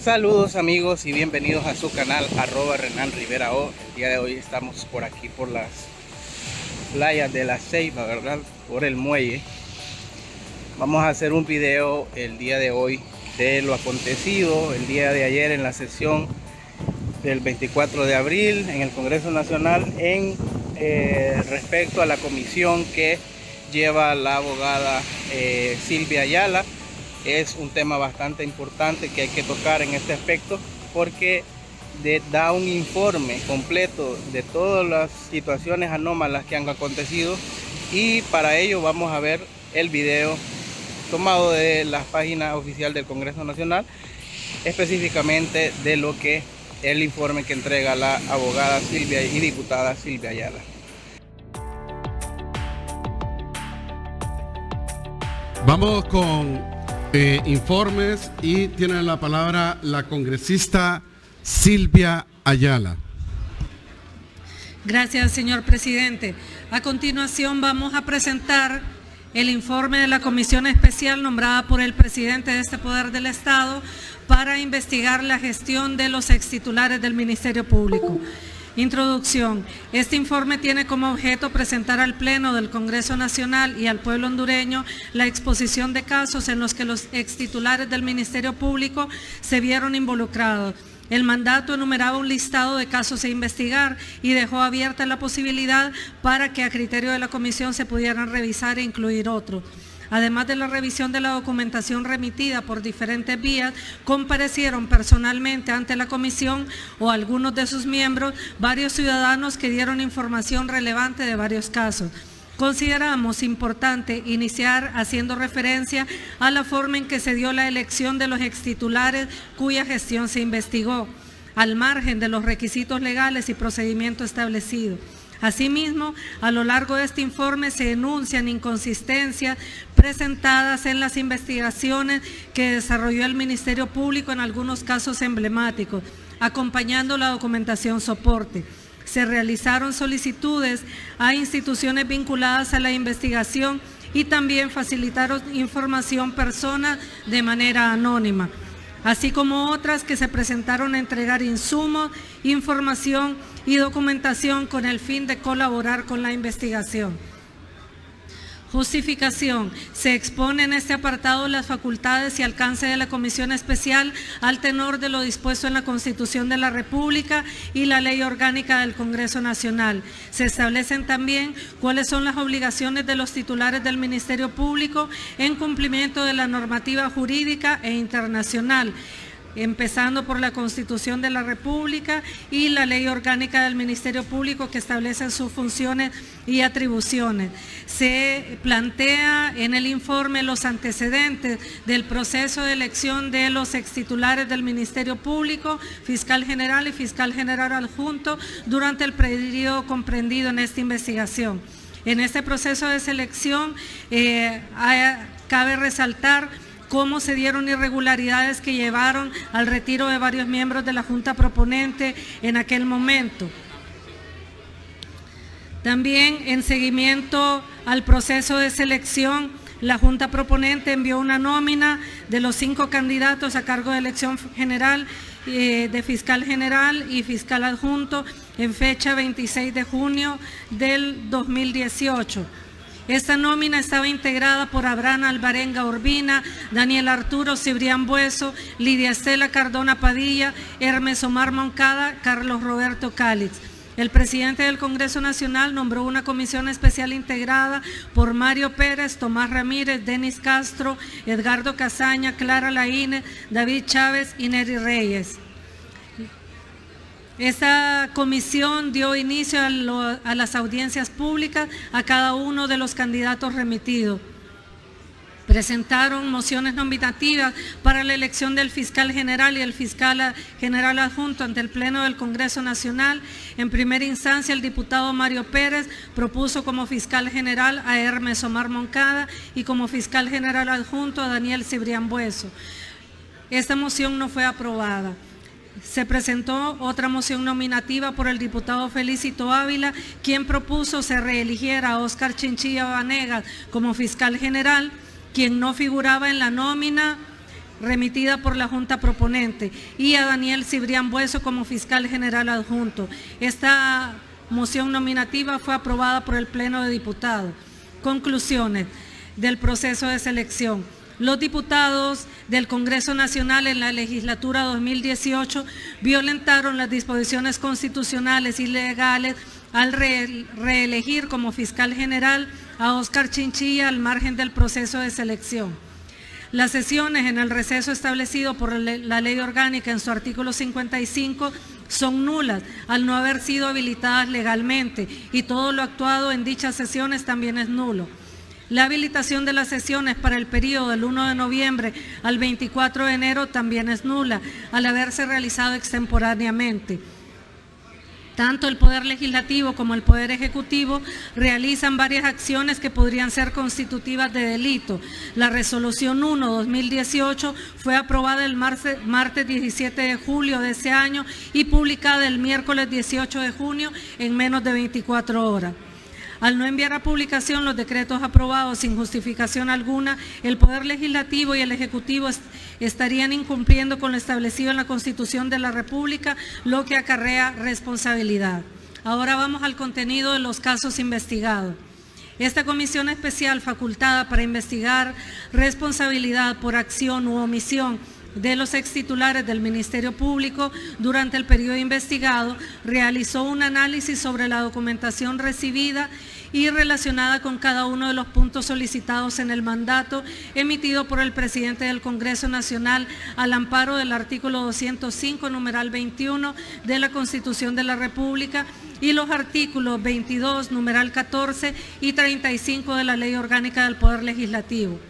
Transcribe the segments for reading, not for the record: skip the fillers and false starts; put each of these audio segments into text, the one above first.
Saludos amigos y bienvenidos a su canal @RenanRiveraO. El día de hoy estamos por aquí por las playas de La Ceiba, ¿verdad? Por el muelle. Vamos a hacer un video el día de hoy de lo acontecido el día de ayer en la sesión del 24 de abril en el Congreso Nacional en respecto a la comisión que lleva la abogada Silvia Ayala. Es un tema bastante importante que hay que tocar en este aspecto porque da un informe completo de todas las situaciones anómalas que han acontecido, y para ello vamos a ver el video tomado de la página oficial del Congreso Nacional, específicamente de lo que el informe que entrega la abogada Silvia y diputada Silvia Ayala. Vamos con informes y tiene la palabra la congresista Silvia Ayala. Gracias, señor presidente. A continuación vamos a presentar el informe de la comisión especial nombrada por el presidente de este Poder del Estado para investigar la gestión de los extitulares del Ministerio Público. Introducción. Este informe tiene como objeto presentar al Pleno del Congreso Nacional y al pueblo hondureño la exposición de casos en los que los extitulares del Ministerio Público se vieron involucrados. El mandato enumeraba un listado de casos a investigar y dejó abierta la posibilidad para que a criterio de la comisión se pudieran revisar e incluir otros. Además de la revisión de la documentación remitida por diferentes vías, comparecieron personalmente ante la comisión o algunos de sus miembros varios ciudadanos que dieron información relevante de varios casos. Consideramos importante iniciar haciendo referencia a la forma en que se dio la elección de los extitulares cuya gestión se investigó, al margen de los requisitos legales y procedimientos establecidos. Asimismo, a lo largo de este informe se enuncian inconsistencias presentadas en las investigaciones que desarrolló el Ministerio Público en algunos casos emblemáticos, acompañando la documentación soporte. Se realizaron solicitudes a instituciones vinculadas a la investigación y también facilitaron información personas de manera anónima, así como otras que se presentaron a entregar insumos, información y documentación con el fin de colaborar con la investigación. Justificación. Se expone en este apartado las facultades y alcance de la Comisión Especial al tenor de lo dispuesto en la Constitución de la República y la Ley Orgánica del Congreso Nacional. Se establecen también cuáles son las obligaciones de los titulares del Ministerio Público en cumplimiento de la normativa jurídica e internacional, empezando por la Constitución de la República y la Ley Orgánica del Ministerio Público que establecen sus funciones y atribuciones. Se plantea en el informe los antecedentes del proceso de elección de los extitulares del Ministerio Público, fiscal general y fiscal general adjunto durante el periodo comprendido en esta investigación. En este proceso de selección cabe resaltar cómo se dieron irregularidades que llevaron al retiro de varios miembros de la Junta Proponente en aquel momento. También en seguimiento al proceso de selección, la Junta Proponente envió una nómina de los 5 candidatos a cargo de elección general, de fiscal general y fiscal adjunto en fecha 26 de junio del 2018. Esta nómina estaba integrada por Abraham Alvarenga Urbina, Daniel Arturo Cibrián Bueso, Lidia Estela Cardona Padilla, Hermes Omar Moncada, Carlos Roberto Cálix. El presidente del Congreso Nacional nombró una comisión especial integrada por Mario Pérez, Tomás Ramírez, Denis Castro, Edgardo Casaña, Clara Laínez, David Chávez y Neri Reyes. Esta comisión dio inicio a las audiencias públicas a cada uno de los candidatos remitidos. Presentaron mociones nominativas para la elección del fiscal general y el fiscal general adjunto ante el Pleno del Congreso Nacional. En primera instancia, el diputado Mario Pérez propuso como fiscal general a Hermes Omar Moncada y como fiscal general adjunto a Daniel Cibrián Bueso. Esta moción no fue aprobada. Se presentó otra moción nominativa por el diputado Felicito Ávila, quien propuso se reeligiera a Óscar Chinchilla Vanegas como fiscal general, quien no figuraba en la nómina remitida por la Junta Proponente, y a Daniel Cibrián Bueso como fiscal general adjunto. Esta moción nominativa fue aprobada por el Pleno de Diputados. Conclusiones del proceso de selección. Los diputados del Congreso Nacional en la legislatura 2018 violentaron las disposiciones constitucionales y legales al reelegir como fiscal general a Óscar Chinchilla al margen del proceso de selección. Las sesiones en el receso establecido por la Ley Orgánica en su artículo 55 son nulas al no haber sido habilitadas legalmente, y todo lo actuado en dichas sesiones también es nulo. La habilitación de las sesiones para el periodo del 1 de noviembre al 24 de enero también es nula al haberse realizado extemporáneamente. Tanto el Poder Legislativo como el Poder Ejecutivo realizan varias acciones que podrían ser constitutivas de delito. La Resolución 1/2018 fue aprobada el martes 17 de julio de ese año y publicada el miércoles 18 de junio en menos de 24 horas. Al no enviar a publicación los decretos aprobados sin justificación alguna, el Poder Legislativo y el Ejecutivo estarían incumpliendo con lo establecido en la Constitución de la República, lo que acarrea responsabilidad. Ahora vamos al contenido de los casos investigados. Esta comisión especial facultada para investigar responsabilidad por acción u omisión de los extitulares del Ministerio Público durante el periodo investigado, realizó un análisis sobre la documentación recibida y relacionada con cada uno de los puntos solicitados en el mandato emitido por el presidente del Congreso Nacional al amparo del artículo 205, numeral 21 de la Constitución de la República y los artículos 22, numeral 14 y 35 de la Ley Orgánica del Poder Legislativo.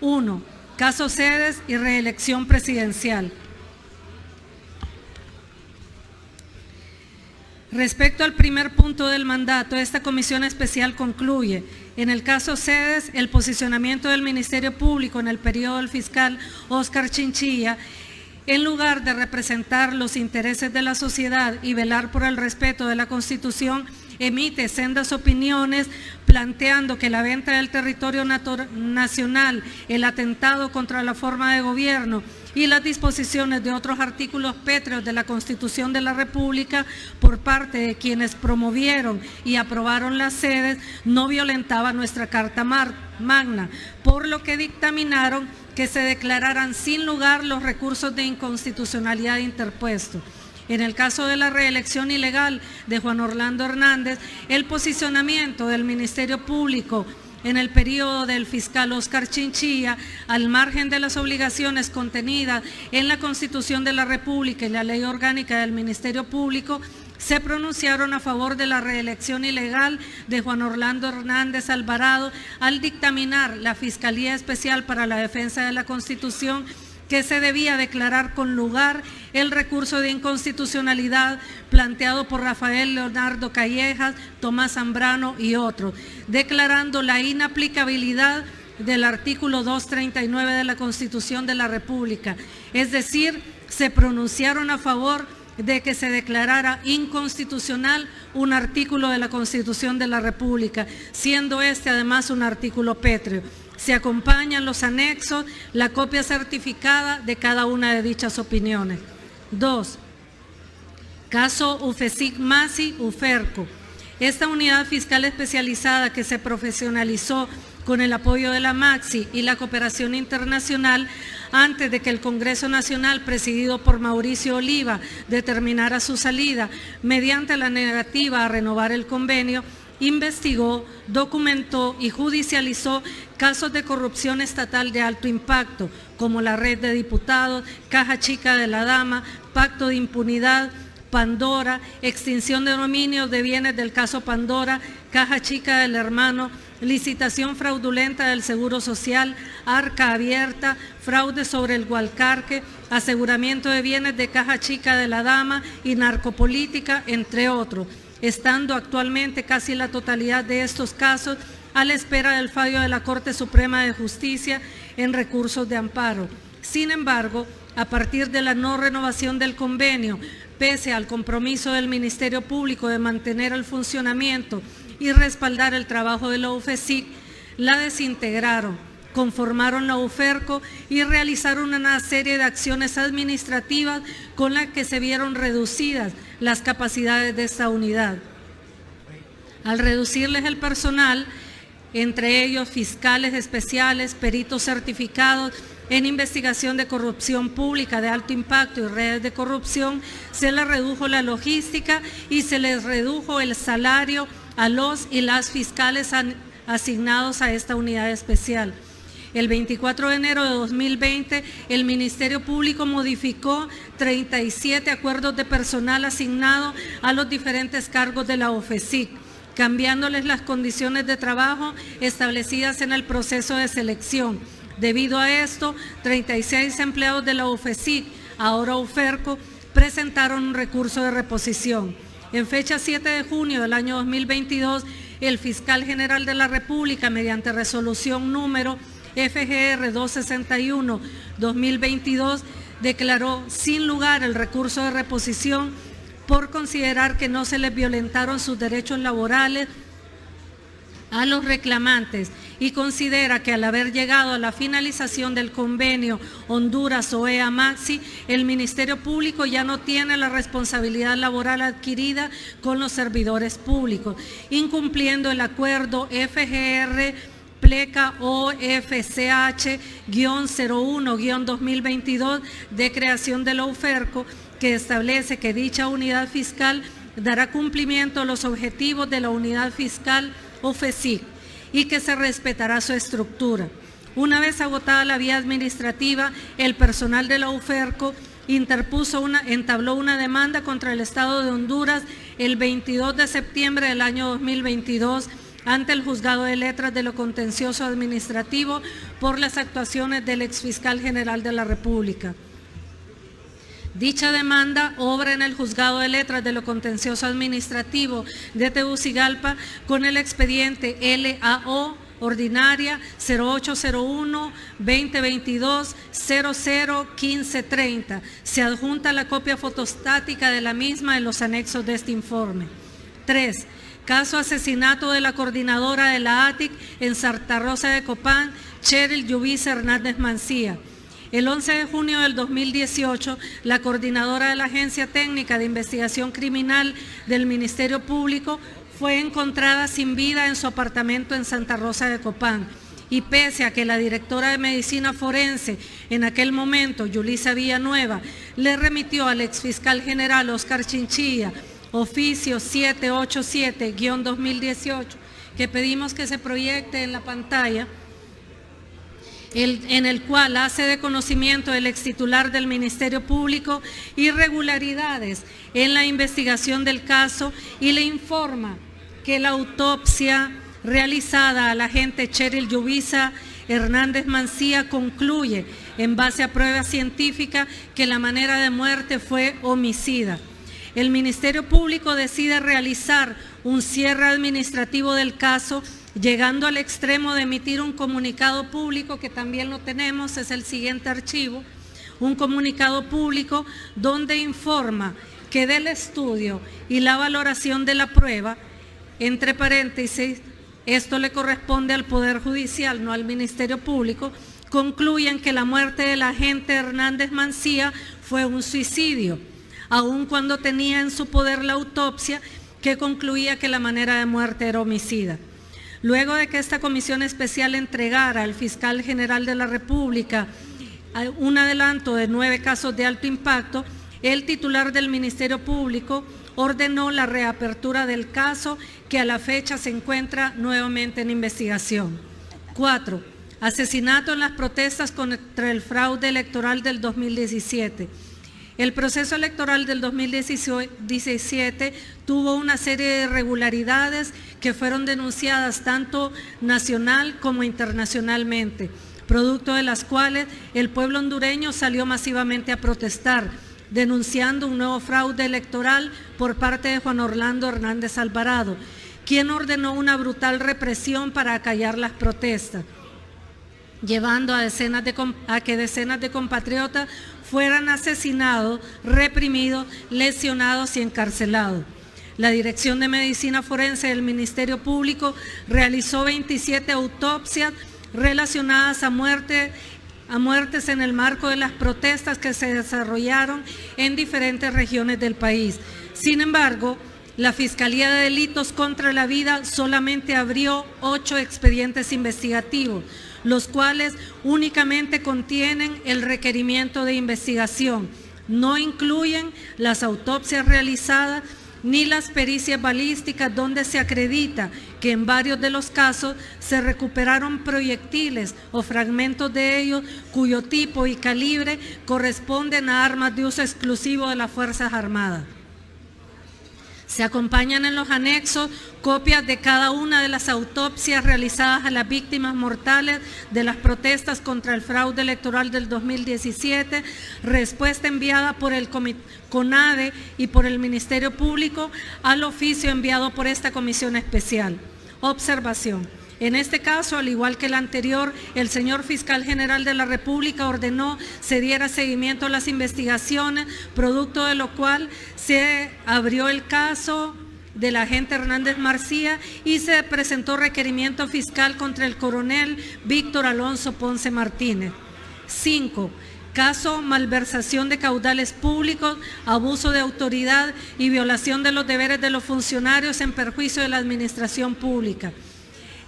1. Caso Sedes y reelección presidencial. Respecto al primer punto del mandato, esta comisión especial concluye: en el caso Sedes, el posicionamiento del Ministerio Público en el periodo del fiscal Óscar Chinchilla, en lugar de representar los intereses de la sociedad y velar por el respeto de la Constitución, emite sendas opiniones planteando que la venta del territorio nacional, el atentado contra la forma de gobierno y las disposiciones de otros artículos pétreos de la Constitución de la República por parte de quienes promovieron y aprobaron las sedes no violentaba nuestra Carta Magna, por lo que dictaminaron que se declararan sin lugar los recursos de inconstitucionalidad interpuestos. En el caso de la reelección ilegal de Juan Orlando Hernández, el posicionamiento del Ministerio Público en el periodo del fiscal Óscar Chinchilla, al margen de las obligaciones contenidas en la Constitución de la República y la Ley Orgánica del Ministerio Público, se pronunciaron a favor de la reelección ilegal de Juan Orlando Hernández Alvarado al dictaminar la Fiscalía Especial para la Defensa de la Constitución que se debía declarar con lugar el recurso de inconstitucionalidad planteado por Rafael Leonardo Callejas, Tomás Zambrano y otros, declarando la inaplicabilidad del artículo 239 de la Constitución de la República. Es decir, se pronunciaron a favor de que se declarara inconstitucional un artículo de la Constitución de la República, siendo este además un artículo pétreo. Se acompañan los anexos, la copia certificada de cada una de dichas opiniones. 2. Caso UFESIC Masi Uferco. Esta unidad fiscal especializada que se profesionalizó con el apoyo de la MAXI y la cooperación internacional antes de que el Congreso Nacional, presidido por Mauricio Oliva, determinara su salida mediante la negativa a renovar el convenio, investigó, documentó y judicializó casos de corrupción estatal de alto impacto, como la Red de Diputados, Caja Chica de la Dama, Pacto de Impunidad, Pandora, extinción de dominios de bienes del caso Pandora, Caja Chica del Hermano, licitación fraudulenta del Seguro Social, Arca Abierta, fraude sobre el Gualcarque, aseguramiento de bienes de Caja Chica de la Dama y narcopolítica, entre otros, estando actualmente casi la totalidad de estos casos a la espera del fallo de la Corte Suprema de Justicia en recursos de amparo. Sin embargo, a partir de la no renovación del convenio, pese al compromiso del Ministerio Público de mantener el funcionamiento y respaldar el trabajo de la UFESIC, la desintegraron, conformaron la UFERCO y realizaron una serie de acciones administrativas con las que se vieron reducidas las capacidades de esta unidad. Al reducirles el personal, entre ellos fiscales especiales, peritos certificados en investigación de corrupción pública de alto impacto y redes de corrupción, se les redujo la logística y se les redujo el salario a los y las fiscales asignados a esta unidad especial. El 24 de enero de 2020, el Ministerio Público modificó 37 acuerdos de personal asignado a los diferentes cargos de la OFECIC, cambiándoles las condiciones de trabajo establecidas en el proceso de selección. Debido a esto, 36 empleados de la OFECIC, ahora UFERCO, presentaron un recurso de reposición. En fecha 7 de junio del año 2022, el Fiscal General de la República, mediante resolución número FGR 261-2022, declaró sin lugar el recurso de reposición por considerar que no se les violentaron sus derechos laborales a los reclamantes y considera que al haber llegado a la finalización del convenio Honduras-OEA-Maxi, el Ministerio Público ya no tiene la responsabilidad laboral adquirida con los servidores públicos, incumpliendo el acuerdo FGR Pleca OFCH-01-2022 de creación de la UFERCO, que establece que dicha unidad fiscal dará cumplimiento a los objetivos de la unidad fiscal OFECIC y que se respetará su estructura. Una vez agotada la vía administrativa, el personal de la UFERCO entabló una demanda contra el Estado de Honduras el 22 de septiembre del año 2022 ante el Juzgado de Letras de lo Contencioso Administrativo por las actuaciones del exfiscal general de la República. Dicha demanda obra en el Juzgado de Letras de lo Contencioso Administrativo de Tegucigalpa con el expediente LAO ordinaria 0801-2022-001530. Se adjunta la copia fotostática de la misma en los anexos de este informe. 3. Caso asesinato de la coordinadora de la ATIC en Santa Rosa de Copán, Cheryl Yubisa Hernández Mancía. El 11 de junio del 2018, la coordinadora de la Agencia Técnica de Investigación Criminal del Ministerio Público fue encontrada sin vida en su apartamento en Santa Rosa de Copán. Y pese a que la directora de Medicina Forense en aquel momento, Yulisa Villanueva, le remitió al exfiscal general Oscar Chinchilla oficio 787-2018, que pedimos que se proyecte en la pantalla, en el cual hace de conocimiento del extitular del Ministerio Público irregularidades en la investigación del caso y le informa que la autopsia realizada a la agente Cheryl Yubisa Hernández Mancía concluye, en base a pruebas científicas, que la manera de muerte fue homicida. El Ministerio Público decide realizar un cierre administrativo del caso, llegando al extremo de emitir un comunicado público, que también lo tenemos, es el siguiente archivo, un comunicado público donde informa que del estudio y la valoración de la prueba, entre paréntesis, esto le corresponde al Poder Judicial, no al Ministerio Público, concluyen que la muerte del agente Hernández Mancía fue un suicidio, aun cuando tenía en su poder la autopsia que concluía que la manera de muerte era homicida. Luego de que esta comisión especial entregara al fiscal general de la República un adelanto de 9 casos de alto impacto, el titular del Ministerio Público ordenó la reapertura del caso, que a la fecha se encuentra nuevamente en investigación. 4. Asesinato en las protestas contra el fraude electoral del 2017. El proceso electoral del 2017 tuvo una serie de irregularidades que fueron denunciadas tanto nacional como internacionalmente, producto de las cuales el pueblo hondureño salió masivamente a protestar, denunciando un nuevo fraude electoral por parte de Juan Orlando Hernández Alvarado, quien ordenó una brutal represión para acallar las protestas, llevando a que decenas de compatriotas fueran asesinados, reprimidos, lesionados y encarcelados. La Dirección de Medicina Forense del Ministerio Público realizó 27 autopsias relacionadas a muertes en el marco de las protestas que se desarrollaron en diferentes regiones del país. Sin embargo, la Fiscalía de Delitos contra la Vida solamente abrió 8 expedientes investigativos, los cuales únicamente contienen el requerimiento de investigación. No incluyen las autopsias realizadas ni las pericias balísticas, donde se acredita que en varios de los casos se recuperaron proyectiles o fragmentos de ellos cuyo tipo y calibre corresponden a armas de uso exclusivo de las Fuerzas Armadas. Se acompañan en los anexos copias de cada una de las autopsias realizadas a las víctimas mortales de las protestas contra el fraude electoral del 2017, respuesta enviada por el CONADE y por el Ministerio Público al oficio enviado por esta comisión especial. Observación. En este caso, al igual que el anterior, el señor Fiscal General de la República ordenó se diera seguimiento a las investigaciones, producto de lo cual se abrió el caso del agente Hernández Marcía y se presentó requerimiento fiscal contra el coronel Víctor Alonso Ponce Martínez. 5. Caso malversación de caudales públicos, abuso de autoridad y violación de los deberes de los funcionarios en perjuicio de la administración pública.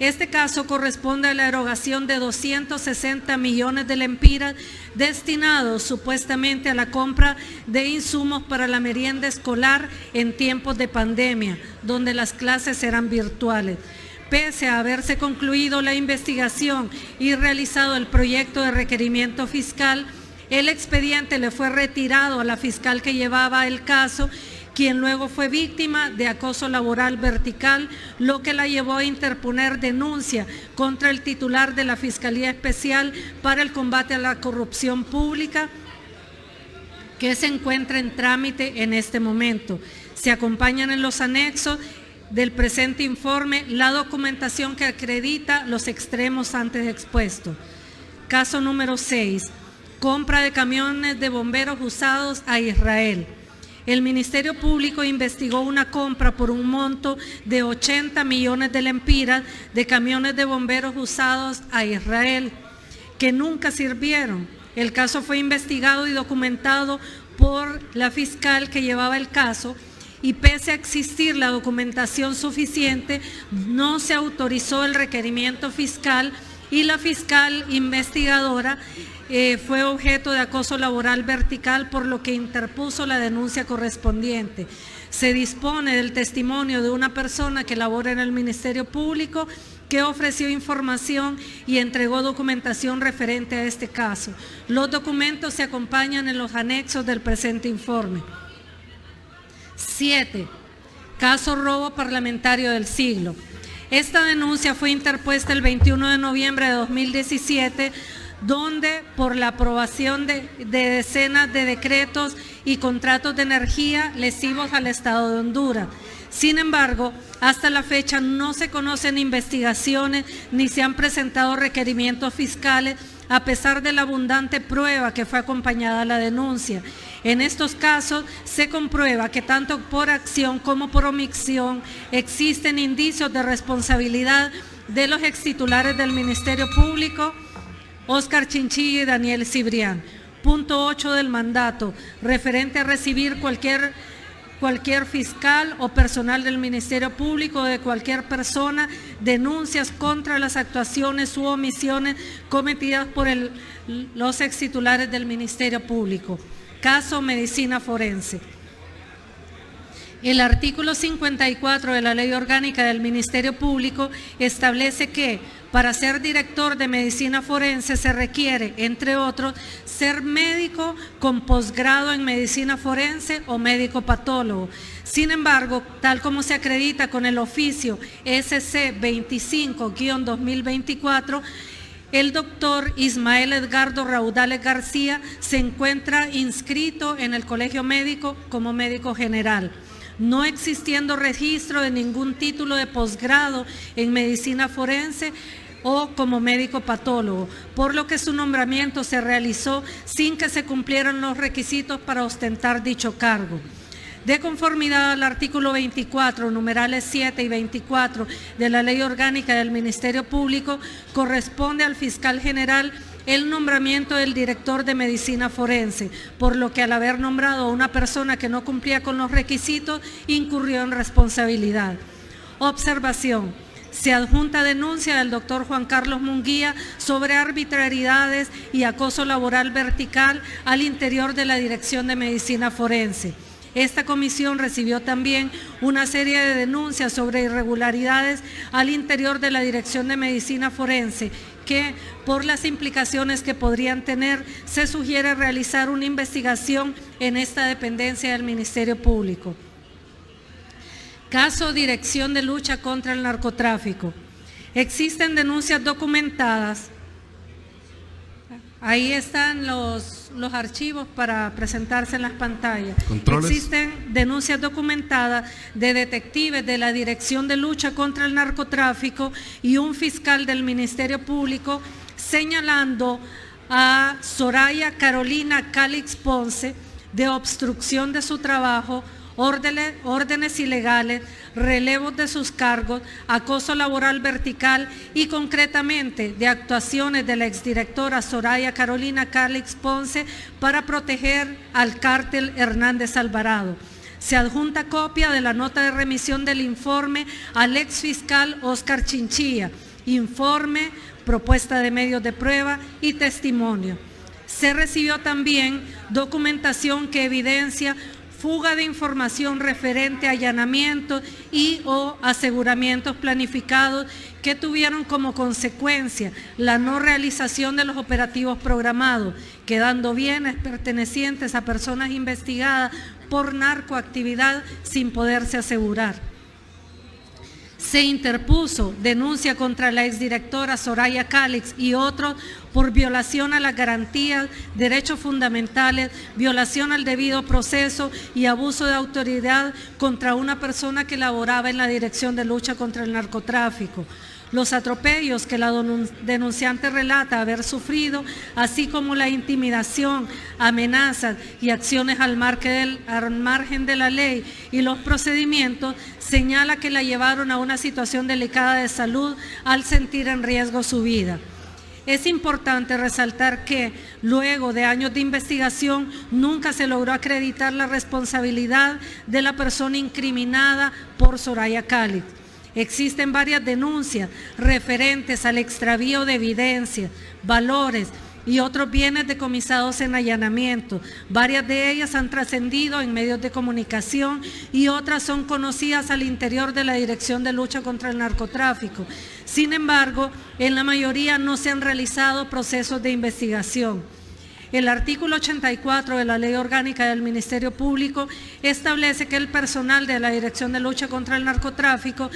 Este caso corresponde a la erogación de 260 millones de lempiras destinados supuestamente a la compra de insumos para la merienda escolar en tiempos de pandemia, donde las clases eran virtuales. Pese a haberse concluido la investigación y realizado el proyecto de requerimiento fiscal, el expediente le fue retirado a la fiscal que llevaba el caso, quien luego fue víctima de acoso laboral vertical, lo que la llevó a interponer denuncia contra el titular de la Fiscalía Especial para el Combate a la Corrupción Pública, que se encuentra en trámite en este momento. Se acompañan en los anexos del presente informe la documentación que acredita los extremos antes expuestos. Caso número 6. Compra de camiones de bomberos usados a Israel. El Ministerio Público investigó una compra por un monto de 80 millones de lempiras de camiones de bomberos usados a Israel, que nunca sirvieron. El caso fue investigado y documentado por la fiscal que llevaba el caso, y pese a existir la documentación suficiente, no se autorizó el requerimiento fiscal y la fiscal investigadora fue objeto de acoso laboral vertical, por lo que interpuso la denuncia correspondiente. Se dispone del testimonio de una persona que labora en el Ministerio Público, que ofreció información y entregó documentación referente a este caso. Los documentos se acompañan en los anexos del presente informe. 7. Caso robo parlamentario del siglo. Esta denuncia fue interpuesta el 21 de noviembre de 2017, donde por la aprobación de decenas de decretos y contratos de energía lesivos al Estado de Honduras. Sin embargo, hasta la fecha no se conocen investigaciones ni se han presentado requerimientos fiscales, a pesar de la abundante prueba que fue acompañada a la denuncia. En estos casos se comprueba que tanto por acción como por omisión existen indicios de responsabilidad de los extitulares del Ministerio Público, Óscar Chinchilla y Daniel Cibrián. Punto 8 del mandato, referente a recibir cualquier fiscal o personal del Ministerio Público o de cualquier persona denuncias contra las actuaciones u omisiones cometidas por los extitulares del Ministerio Público. Caso Medicina Forense. El artículo 54 de la Ley Orgánica del Ministerio Público establece que para ser director de Medicina Forense se requiere, entre otros, ser médico con posgrado en Medicina Forense o médico patólogo. Sin embargo, tal como se acredita con el oficio SC 25-2024, el doctor Ismael Edgardo Raudales García se encuentra inscrito en el Colegio Médico como médico general, no existiendo registro de ningún título de posgrado en medicina forense o como médico patólogo, por lo que su nombramiento se realizó sin que se cumplieran los requisitos para ostentar dicho cargo. De conformidad al artículo 24, numerales 7 y 24 de la Ley Orgánica del Ministerio Público, corresponde al fiscal general el nombramiento del director de medicina forense, por lo que al haber nombrado a una persona que no cumplía con los requisitos, incurrió en responsabilidad. Observación. Se adjunta denuncia del doctor Juan Carlos Munguía sobre arbitrariedades y acoso laboral vertical al interior de la Dirección de Medicina Forense. Esta comisión recibió también una serie de denuncias sobre irregularidades al interior de la Dirección de Medicina Forense que, por las implicaciones que podrían tener, se sugiere realizar una investigación en esta dependencia del Ministerio Público. Caso Dirección de Lucha contra el Narcotráfico. Existen denuncias documentadas. Ahí están los archivos para presentarse en las pantallas. Controles. Existen denuncias documentadas de detectives de la Dirección de Lucha contra el Narcotráfico y un fiscal del Ministerio Público señalando a Soraya Carolina Calix Ponce de obstrucción de su trabajo, órdenes ilegales, relevos de sus cargos, acoso laboral vertical y concretamente de actuaciones de la exdirectora Soraya Carolina Calix Ponce para proteger al cártel Hernández Alvarado. Se adjunta copia de la nota de remisión del informe al exfiscal Óscar Chinchilla, informe, propuesta de medios de prueba y testimonio. Se recibió también documentación que evidencia fuga de información referente a allanamientos y o aseguramientos planificados que tuvieron como consecuencia la no realización de los operativos programados, quedando bienes pertenecientes a personas investigadas por narcoactividad sin poderse asegurar. Se interpuso denuncia contra la exdirectora Soraya Calix y otros por violación a las garantías, derechos fundamentales, violación al debido proceso y abuso de autoridad contra una persona que laboraba en la Dirección de Lucha contra el Narcotráfico. Los atropellos que la denunciante relata haber sufrido, así como la intimidación, amenazas y acciones al margen de la ley y los procedimientos, señala que la llevaron a una situación delicada de salud al sentir en riesgo su vida. Es importante resaltar que, luego de años de investigación, nunca se logró acreditar la responsabilidad de la persona incriminada por Soraya Calix. Existen varias denuncias referentes al extravío de evidencia, valores y otros bienes decomisados en allanamiento. Varias de ellas han trascendido en medios de comunicación y otras son conocidas al interior de la Dirección de Lucha contra el Narcotráfico. Sin embargo, en la mayoría no se han realizado procesos de investigación. El artículo 84 de la Ley Orgánica del Ministerio Público establece que el personal de la Dirección de Lucha contra el Narcotráfico,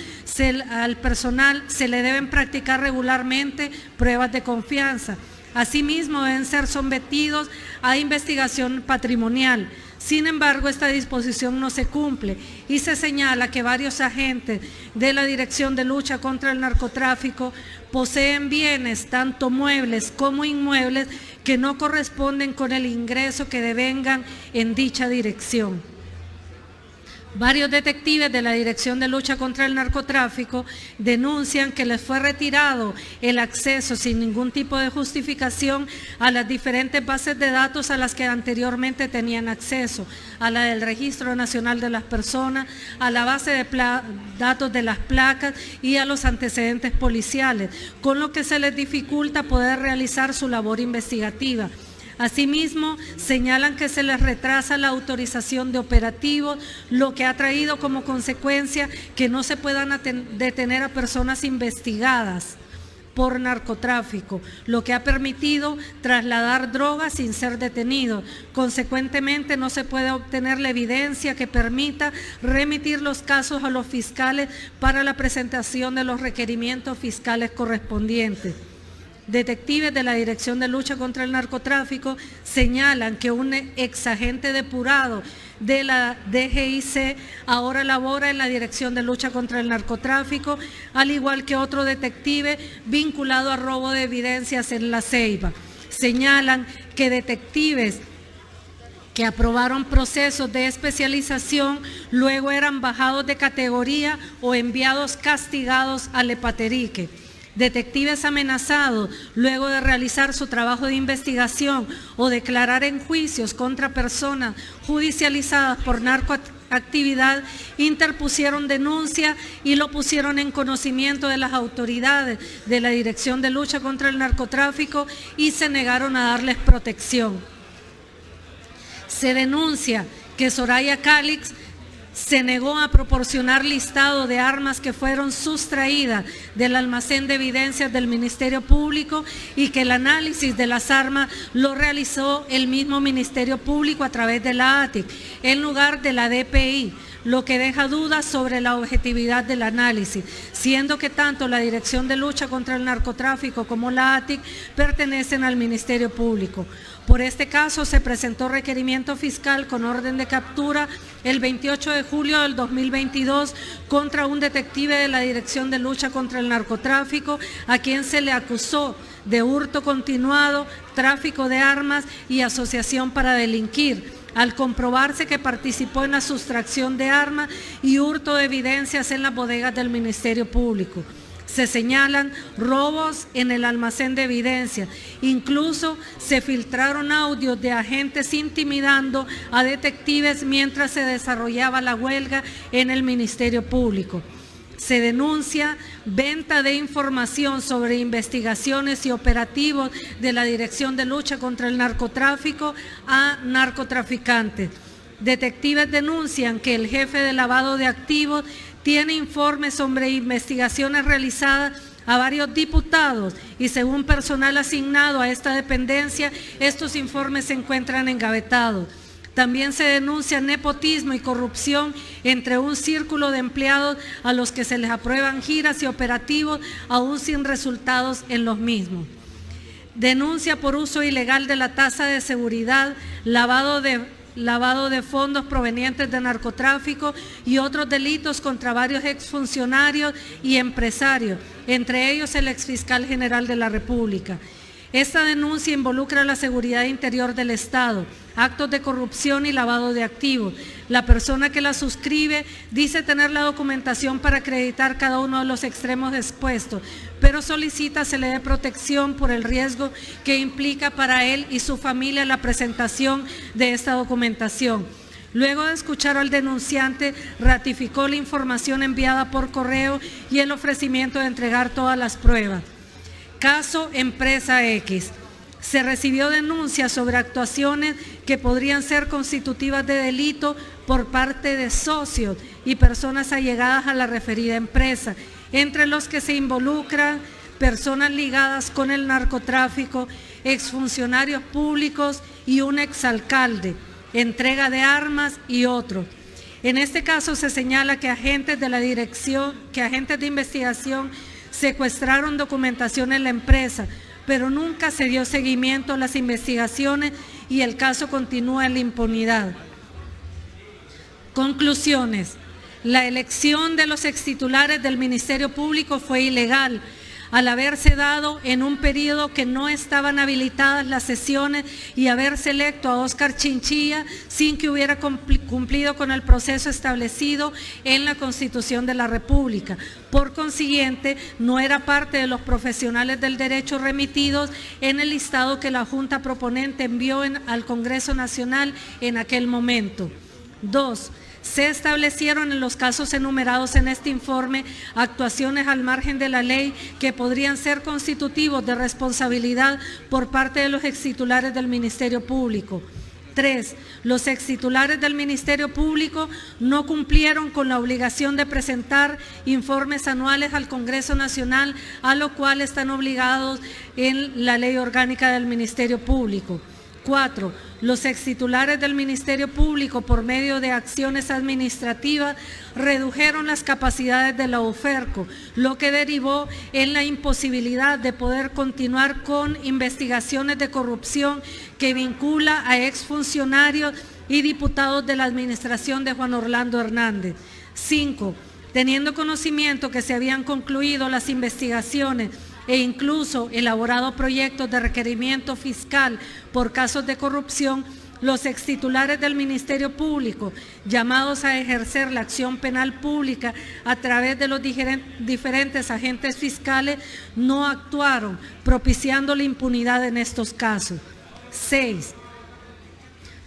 al personal se le deben practicar regularmente pruebas de confianza. Asimismo, deben ser sometidos a investigación patrimonial. Sin embargo, esta disposición no se cumple y se señala que varios agentes de la Dirección de Lucha contra el Narcotráfico poseen bienes, tanto muebles como inmuebles, que no corresponden con el ingreso que devengan en dicha dirección. Varios detectives de la Dirección de Lucha contra el Narcotráfico denuncian que les fue retirado el acceso sin ningún tipo de justificación a las diferentes bases de datos a las que anteriormente tenían acceso, a la del Registro Nacional de las Personas, a la base de datos de las placas y a los antecedentes policiales, con lo que se les dificulta poder realizar su labor investigativa. Asimismo, señalan que se les retrasa la autorización de operativos, lo que ha traído como consecuencia que no se puedan detener a personas investigadas por narcotráfico, lo que ha permitido trasladar drogas sin ser detenidos. Consecuentemente, no se puede obtener la evidencia que permita remitir los casos a los fiscales para la presentación de los requerimientos fiscales correspondientes. Detectives de la Dirección de Lucha contra el Narcotráfico señalan que un exagente depurado de la DGIC ahora labora en la Dirección de Lucha contra el Narcotráfico, al igual que otro detective vinculado a robo de evidencias en La Ceiba. Señalan que detectives que aprobaron procesos de especialización, luego eran bajados de categoría o enviados castigados al Epaterique. Detectives amenazados, luego de realizar su trabajo de investigación o declarar en juicios contra personas judicializadas por narcoactividad, interpusieron denuncia y lo pusieron en conocimiento de las autoridades de la Dirección de Lucha contra el Narcotráfico y se negaron a darles protección. Se denuncia que Soraya Calix se negó a proporcionar listado de armas que fueron sustraídas del almacén de evidencias del Ministerio Público y que el análisis de las armas lo realizó el mismo Ministerio Público a través de la ATIC en lugar de la DPI, lo que deja dudas sobre la objetividad del análisis, siendo que tanto la Dirección de Lucha contra el Narcotráfico como la ATIC pertenecen al Ministerio Público. Por este caso se presentó requerimiento fiscal con orden de captura el 28 de julio del 2022 contra un detective de la Dirección de Lucha contra el Narcotráfico, a quien se le acusó de hurto continuado, tráfico de armas y asociación para delinquir, al comprobarse que participó en la sustracción de armas y hurto de evidencias en las bodegas del Ministerio Público. Se señalan robos en el almacén de evidencia. Incluso se filtraron audios de agentes intimidando a detectives mientras se desarrollaba la huelga en el Ministerio Público. Se denuncia venta de información sobre investigaciones y operativos de la Dirección de Lucha contra el Narcotráfico a narcotraficantes. Detectives denuncian que el jefe de lavado de activos tiene informes sobre investigaciones realizadas a varios diputados y según personal asignado a esta dependencia, estos informes se encuentran engavetados. También se denuncia nepotismo y corrupción entre un círculo de empleados a los que se les aprueban giras y operativos aún sin resultados en los mismos. Denuncia por uso ilegal de la tasa de seguridad, lavado de fondos provenientes de narcotráfico y otros delitos contra varios exfuncionarios y empresarios, entre ellos el exfiscal general de la República. Esta denuncia involucra la seguridad interior del Estado, actos de corrupción y lavado de activos. La persona que la suscribe dice tener la documentación para acreditar cada uno de los extremos expuestos, pero solicita se le dé protección por el riesgo que implica para él y su familia la presentación de esta documentación. Luego de escuchar al denunciante, ratificó la información enviada por correo y el ofrecimiento de entregar todas las pruebas. Caso Empresa X. Se recibió denuncias sobre actuaciones que podrían ser constitutivas de delito por parte de socios y personas allegadas a la referida empresa, entre los que se involucran personas ligadas con el narcotráfico, exfuncionarios públicos y un exalcalde, entrega de armas y otros. En este caso se señala que agentes de investigación secuestraron documentación en la empresa, pero nunca se dio seguimiento a las investigaciones y el caso continúa en la impunidad. Conclusiones. La elección de los extitulares del Ministerio Público fue ilegal, al haberse dado en un periodo que no estaban habilitadas las sesiones y haberse electo a Óscar Chinchilla sin que hubiera cumplido con el proceso establecido en la Constitución de la República. Por consiguiente, no era parte de los profesionales del derecho remitidos en el listado que la Junta Proponente envió al Congreso Nacional en aquel momento. 2. Se establecieron en los casos enumerados en este informe actuaciones al margen de la ley que podrían ser constitutivos de responsabilidad por parte de los extitulares del Ministerio Público. 3. Los extitulares del Ministerio Público no cumplieron con la obligación de presentar informes anuales al Congreso Nacional, a lo cual están obligados en la Ley Orgánica del Ministerio Público. 4. Los extitulares del Ministerio Público, por medio de acciones administrativas, redujeron las capacidades de la UFERCO, lo que derivó en la imposibilidad de poder continuar con investigaciones de corrupción que vincula a exfuncionarios y diputados de la administración de Juan Orlando Hernández. 5. Teniendo conocimiento que se habían concluido las investigaciones e incluso elaborado proyectos de requerimiento fiscal por casos de corrupción, los extitulares del Ministerio Público, llamados a ejercer la acción penal pública a través de los diferentes agentes fiscales, no actuaron, propiciando la impunidad en estos casos. 6.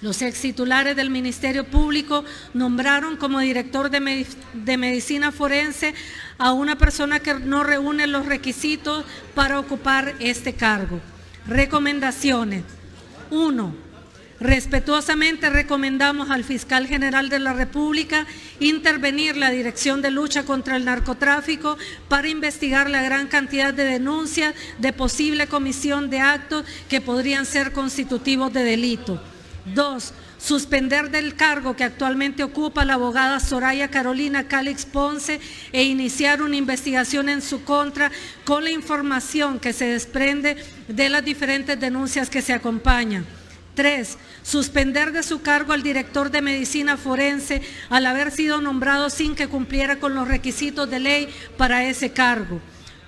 Los extitulares del Ministerio Público nombraron como director de Medicina Forense a una persona que no reúne los requisitos para ocupar este cargo. Recomendaciones. 1. Respetuosamente recomendamos al Fiscal General de la República intervenir la Dirección de Lucha contra el Narcotráfico para investigar la gran cantidad de denuncias de posible comisión de actos que podrían ser constitutivos de delito. 2. Suspender del cargo que actualmente ocupa la abogada Soraya Carolina Calix Ponce e iniciar una investigación en su contra con la información que se desprende de las diferentes denuncias que se acompañan. 3. Suspender de su cargo al director de Medicina Forense al haber sido nombrado sin que cumpliera con los requisitos de ley para ese cargo.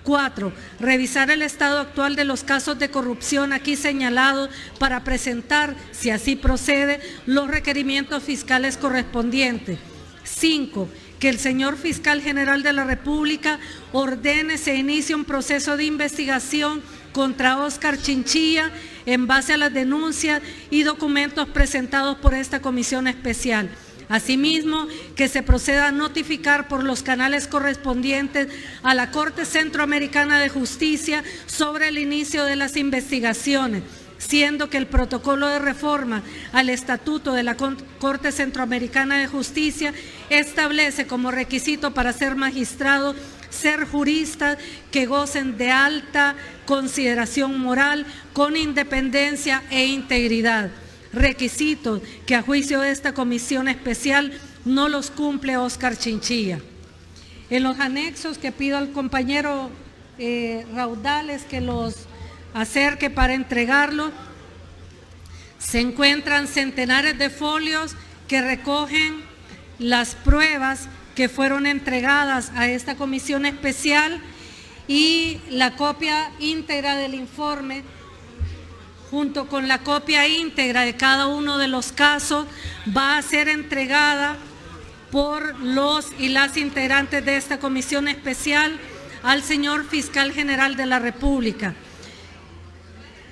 4. Revisar el estado actual de los casos de corrupción aquí señalados para presentar, si así procede, los requerimientos fiscales correspondientes. 5. Que el señor Fiscal General de la República ordene se inicie un proceso de investigación contra Óscar Chinchilla en base a las denuncias y documentos presentados por esta comisión especial. Asimismo, que se proceda a notificar por los canales correspondientes a la Corte Centroamericana de Justicia sobre el inicio de las investigaciones, siendo que el protocolo de reforma al Estatuto de la Corte Centroamericana de Justicia establece como requisito para ser magistrado ser juristas que gocen de alta consideración moral, con independencia e integridad. Requisitos que a juicio de esta comisión especial no los cumple Óscar Chinchilla. En los anexos que pido al compañero Raudales que los acerque para entregarlos, se encuentran centenares de folios que recogen las pruebas que fueron entregadas a esta comisión especial y la copia íntegra del informe junto con la copia íntegra de cada uno de los casos va a ser entregada por los y las integrantes de esta comisión especial al señor Fiscal General de la República.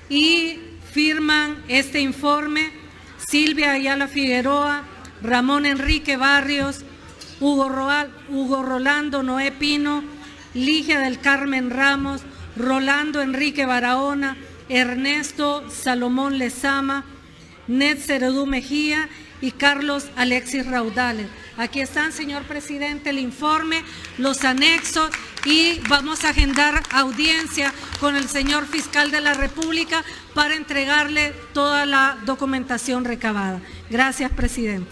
Y firman este informe Silvia Ayala Figueroa, Ramón Enrique Barrios, Hugo Rolando Noé Pino, Ligia del Carmen Ramos, Rolando Enrique Barahona, Ernesto Salomón Lezama, Netzer Edu Mejía y Carlos Alexis Raudales. Aquí están, señor presidente, el informe, los anexos y vamos a agendar audiencia con el señor Fiscal de la República para entregarle toda la documentación recabada. Gracias, presidente.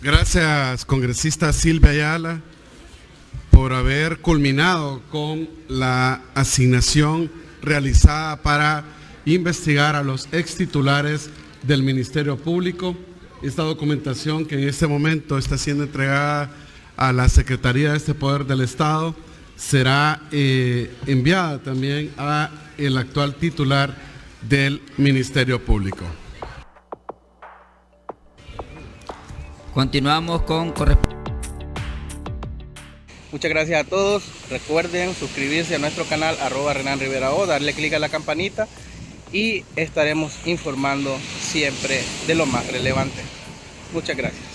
Gracias, congresista Silvia Ayala, por haber culminado con la asignación realizada para investigar a los extitulares del Ministerio Público. Esta documentación que en este momento está siendo entregada a la Secretaría de este Poder del Estado será enviada también a el actual titular del Ministerio Público. Continuamos con Muchas gracias a todos. Recuerden suscribirse a nuestro canal @RenanRiveraO, darle clic a la campanita y estaremos informando siempre de lo más relevante. Muchas gracias.